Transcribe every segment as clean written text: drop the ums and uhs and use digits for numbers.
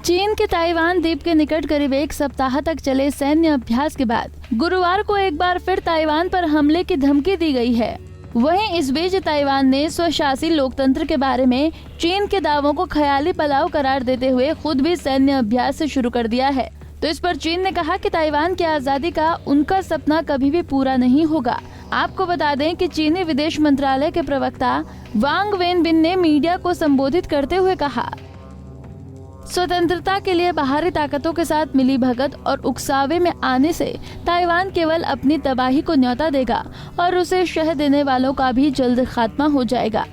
चीन के ताइवान द्वीप के निकट करीब एक सप्ताह तक चले सैन्य अभ्यास के बाद गुरुवार को एक बार फिर ताइवान पर हमले की धमकी दी गई है। वहीं इस बीच ताइवान ने स्वशासी लोकतंत्र के बारे में चीन के दावों को ख्याली पलाव करार देते हुए खुद भी सैन्य अभ्यास शुरू कर दिया है। तो इस पर चीन ने कहा कि ताइवान की आजादी का उनका सपना कभी भी पूरा नहीं होगा। आपको बता दें कि चीनी विदेश मंत्रालय के प्रवक्ता वांग वेनबिन ने मीडिया को संबोधित करते हुए कहा, स्वतंत्रता के लिए बाहरी ताकतों के साथ मिली भगत और उकसावे में आने से ताइवान केवल अपनी तबाही को न्योता देगा और उसे शह देने वालों का भी जल्द खात्मा हो जाएगा।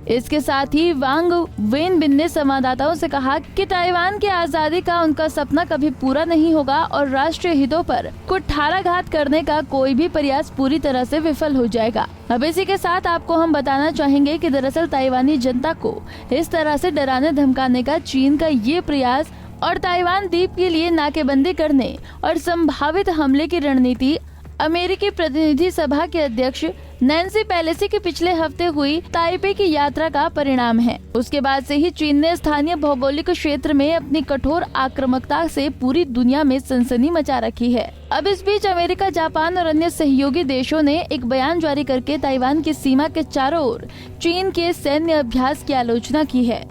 इसके साथ ही वांग वेनबिन ने संवाददाताओं से कहा कि ताइवान की आजादी का उनका सपना कभी पूरा नहीं होगा और राष्ट्रीय हितों पर कुठाराघात करने का कोई भी प्रयास पूरी तरह से विफल हो जाएगा। अब इसी के साथ आपको हम बताना चाहेंगे कि दरअसल ताइवानी जनता को इस तरह से डराने धमकाने का चीन का ये प्रयास और ताइवान द्वीप के लिए नाकेबंदी करने और संभावित हमले की रणनीति अमेरिकी प्रतिनिधि सभा के अध्यक्ष नैन्सी पेलोसी की पिछले हफ्ते हुई ताइपे की यात्रा का परिणाम है। उसके बाद से ही चीन ने स्थानीय भौगोलिक क्षेत्र में अपनी कठोर आक्रामकता से पूरी दुनिया में सनसनी मचा रखी है। अब इस बीच अमेरिका, जापान और अन्य सहयोगी देशों ने एक बयान जारी करके ताइवान की सीमा के चारों ओर चीन के सैन्य अभ्यास की आलोचना की है।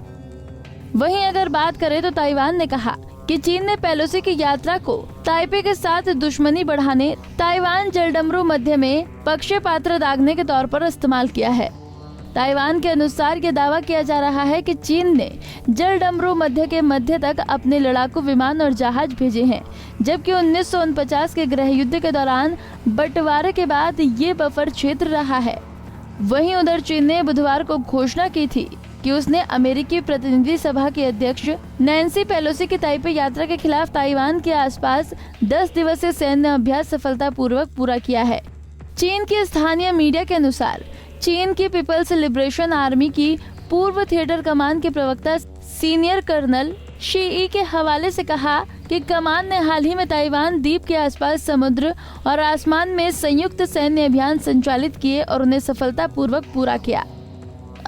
वहीं अगर बात करें तो ताइवान ने कहा कि चीन ने पेलोसी की यात्रा को ताइपे के साथ दुश्मनी बढ़ाने, ताइवान जलडमरू मध्य में पक्षपात्र दागने के तौर पर इस्तेमाल किया है। ताइवान के अनुसार ये दावा किया जा रहा है कि चीन ने जलडमरू मध्य के मध्य तक अपने लड़ाकू विमान और जहाज भेजे हैं, जबकि 1949 के गृह युद्ध के दौरान बंटवारे के बाद ये बफर क्षेत्र रहा है। वहीं उधर चीन ने बुधवार को घोषणा की थी कि उसने अमेरिकी प्रतिनिधि सभा के अध्यक्ष नैन्सी पेलोसी की ताइपे यात्रा के खिलाफ ताइवान के आसपास 10 दिवसीय सैन्य अभ्यास सफलतापूर्वक पूरा किया है। चीन की स्थानीय मीडिया के अनुसार चीन की पीपल्स लिबरेशन आर्मी की पूर्व थिएटर कमान के प्रवक्ता सीनियर कर्नल शी के हवाले से कहा कि कमान ने हाल ही में ताइवान द्वीप के आसपास समुद्र और आसमान में संयुक्त सैन्य अभियान संचालित किए और उन्हें सफलतापूर्वक पूरा किया।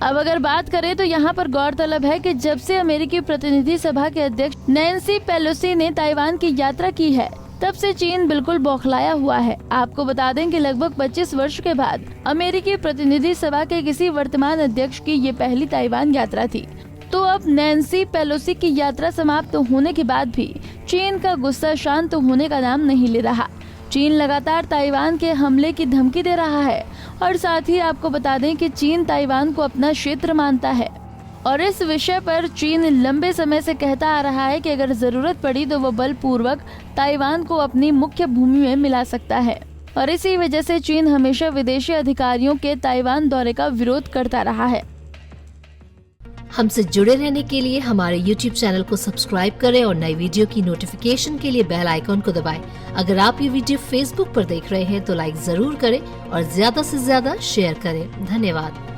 अब अगर बात करें तो यहाँ पर गौरतलब है कि जब से अमेरिकी प्रतिनिधि सभा के अध्यक्ष नैन्सी पेलोसी ने ताइवान की यात्रा की है, तब से चीन बिल्कुल बौखलाया हुआ है। आपको बता दें कि लगभग 25 वर्ष के बाद अमेरिकी प्रतिनिधि सभा के किसी वर्तमान अध्यक्ष की ये पहली ताइवान यात्रा थी। तो अब नैन्सी पेलोसी की यात्रा समाप्त होने के बाद भी चीन का गुस्सा शांत होने का नाम नहीं ले रहा। चीन लगातार ताइवान के हमले की धमकी दे रहा है और साथ ही आपको बता दें कि चीन ताइवान को अपना क्षेत्र मानता है और इस विषय पर चीन लंबे समय से कहता आ रहा है कि अगर जरूरत पड़ी तो वो बलपूर्वक ताइवान को अपनी मुख्य भूमि में मिला सकता है। और इसी वजह से चीन हमेशा विदेशी अधिकारियों के ताइवान दौरे का विरोध करता रहा है। हमसे जुड़े रहने के लिए हमारे YouTube चैनल को सब्सक्राइब करें और नई वीडियो की नोटिफिकेशन के लिए बेल आइकॉन को दबाएं। अगर आप ये वीडियो Facebook पर देख रहे हैं तो लाइक जरूर करें और ज्यादा से ज्यादा शेयर करें। धन्यवाद।